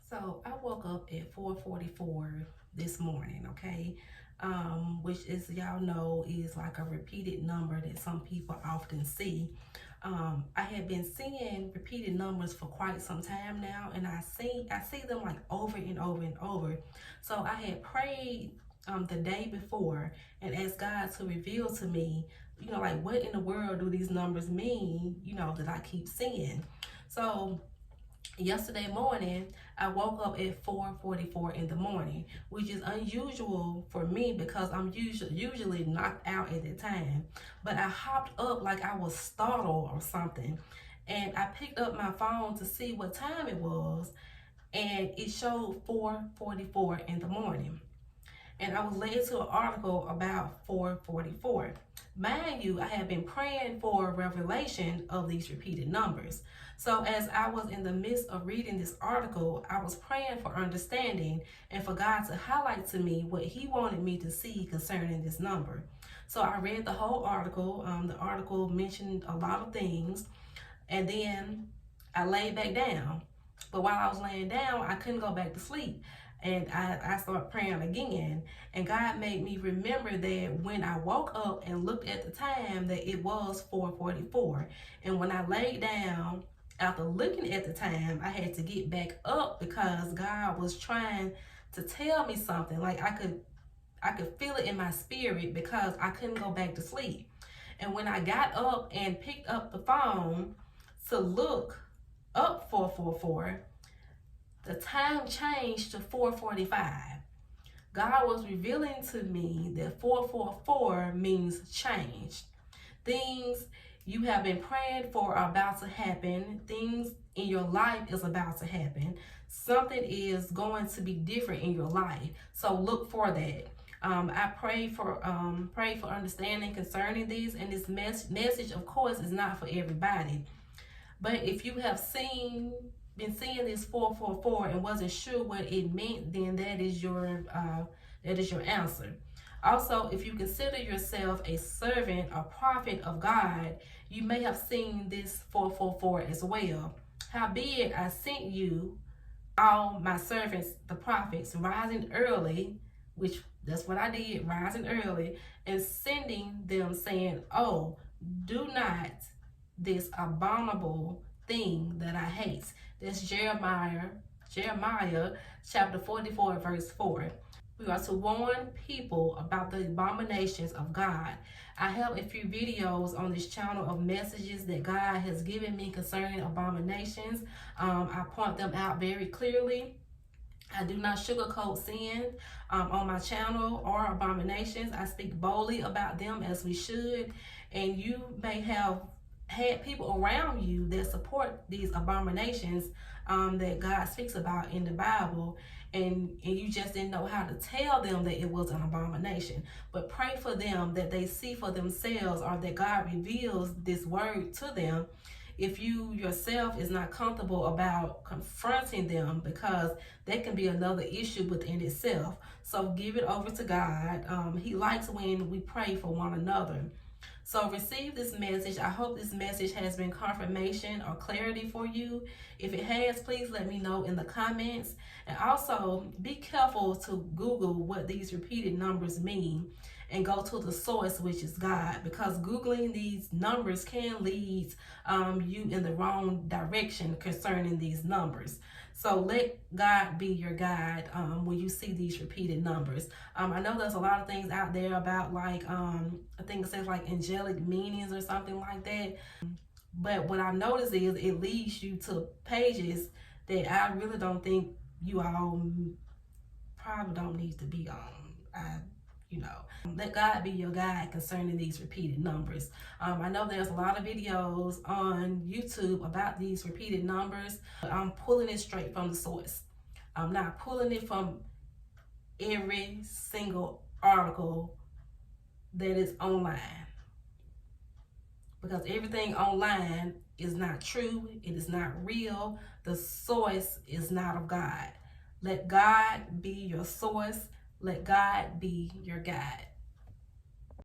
So I woke up at 4:44 this morning, okay? Which is, y'all know, is like a repeated number that some people often see. I had been seeing repeated numbers for quite some time now, and I see them like over and over and over. So I had prayed the day before and asked God to reveal to me, like what in the world do these numbers mean, that I keep seeing. So yesterday morning I woke up at 4:44 in the morning, which is unusual for me because I'm usually knocked out at that time. But I hopped up like I was startled or something, and I picked up my phone to see what time it was, and it showed 4:44 in the morning. And I was led to an article about 4:44. Mind you, I have been praying for revelation of these repeated numbers. So as I was in the midst of reading this article, I was praying for understanding and for God to highlight to me what He wanted me to see concerning this number. So I read the whole article. The article mentioned a lot of things, and then I laid back down. But while I was laying down, I couldn't go back to sleep. And I started praying again. And God made me remember that when I woke up and looked at the time, that it was 4:44. And when I laid down, after looking at the time, I had to get back up because God was trying to tell me something. Like I could feel it in my spirit because I couldn't go back to sleep. And when I got up and picked up the phone to look up 4:44, the time changed to 4:45. God was revealing to me that 4:44 means change. Things you have been praying for are about to happen. Things in your life is about to happen. Something is going to be different in your life. So look for that. I pray for understanding concerning these, and this message, of course, is not for everybody. But if you have been seeing this 4:44 and wasn't sure what it meant, then that is your answer. Also, if you consider yourself a servant or prophet of God, you may have seen this 4:44 as well. Howbeit, I sent you, all my servants, the prophets, rising early, which that's what I did, rising early, and sending them, saying, "Oh, do not this abominable thing that I hate." That's Jeremiah chapter 44, verse 4. We are to warn people about the abominations of God. I have a few videos on this channel of messages that God has given me concerning abominations. I point them out very clearly. I do not sugarcoat sin on my channel or abominations. I speak boldly about them as we should. And you may have had people around you that support these abominations that God speaks about in the Bible, and you just didn't know how to tell them that it was an abomination. But pray for them that they see for themselves, or that God reveals this word to them if you yourself is not comfortable about confronting them, because that can be another issue within itself. So give it over to God. He likes when we pray for one another. So receive this message. I hope this message has been confirmation or clarity for you. If it has, please let me know in the comments. And also be careful to Google what these repeated numbers mean, and go to the source, which is God, because Googling these numbers can lead you in the wrong direction concerning these numbers. So let God be your guide when you see these repeated numbers. I know there's a lot of things out there about like, I think it says like angelic meanings or something like that. But what I noticed is it leads you to pages that I really don't think you all probably don't need to be on. Let God be your guide concerning these repeated numbers. I know there's a lot of videos on YouTube about these repeated numbers. I'm pulling it straight from the source. I'm not pulling it from every single article that is online, because everything online is not true. It is not real. The source is not of God. Let God be your source. Let God be your guide.